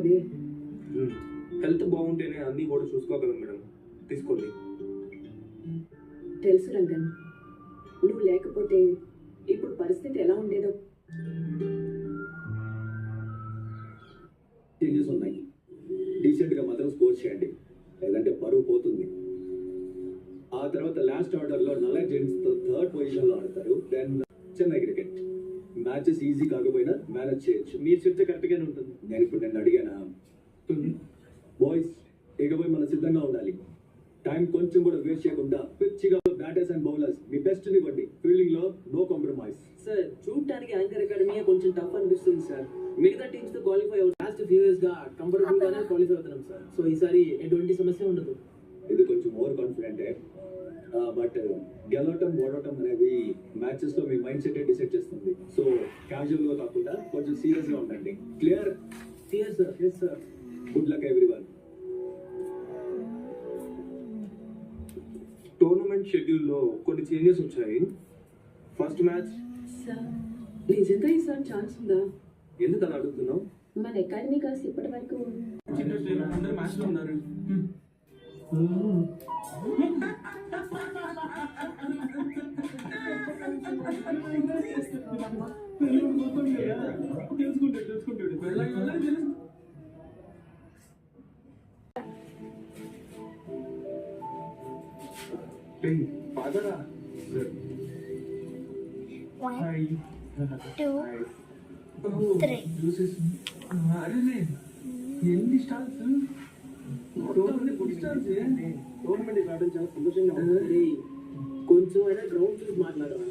తీసుకోండి. హెల్త్ బాగుంటేనే అన్నీ కూడా చూసుకోగలం మేడం. తీసుకోండి. తెలుసు రంగన్, నువ్వు లేకపోతే ఇప్పుడు పరిస్థితి ఎలా ఉండేదో. చేంజెస్ ఉన్నాయి. డీసెంట్గా మాత్రం స్కోర్ చేయండి, లేదంటే పరువు పోతుంది. ఆ తర్వాత లాస్ట్ ఆర్డర్లో నల్ల జెంట్స్తో థర్డ్ పొజిషన్లో ఆడతారు. Then Chennai cricket matches easy కాకపోయినా మేనేజ్ చేయొచ్చు. మీరు చెప్తే కరెక్ట్గానే ఉంటుంది. నేను అడిగానా? బాయ్స్ ఇకపై మనం సిద్ధంగా ఉండాలి. టైం కొంచెం కూడా వేస్ట్ చేయకుండా పిచ్చిగా batters and bowlers me best ఇవ్వండి. ఫీల్డింగ్ లో నో కాంప్రమైజ్. సార్ చూడటానికి యాంకర్ అకాడమీ కొంచెం టఫ్ అనిపిస్తుంది సార్. మిగతా టీమ్స్ తో క్వాలిఫై లాస్ట్ ఫ్యూ ఇయర్స్ గా కంఫర్టబుల్ గానే క్వాలిఫై అవుతున్నాం సార్. సో ఈసారి ఎటువంటి సమస్య ఉండదు. ఇది కొంచెం ఓవర్ కాన్ఫిడెంటే, బట్ గెలవటం ఓడటం అనేది మ్యాచెస్ లో మీ మైండ్ సెట్ డిసైడ్ చేస్తుంది. సో క్యాజువల్ గా కాకుండా కొంచెం సీరియస్ గా ఉండండి. Clear? Clear sir. Yes sir. Good luck everyone. Tournament షెడ్యూల్లో కొన్ని చేంజెస్ వచ్చాయి. ఫస్ట్ మ్యాచ్ సార్, నిజంగా ఈసారి ఛాన్స్ ఉందా? ఎందుకు అలా అడుగుతున్నావు? మన అకాడమీ కలిసి ఇప్పటి వరకు అందరూ మ్యాచ్ లో ఉన్నారు. పదరా. 1, 2, 3. అరే ఎన్ని స్టార్స్? టోర్నమెంట్ ఆడడం చాలా సంతోషంగా ఉంది. కొంచెం అయినా గ్రౌండ్ చూసి మాట్లాడాలి.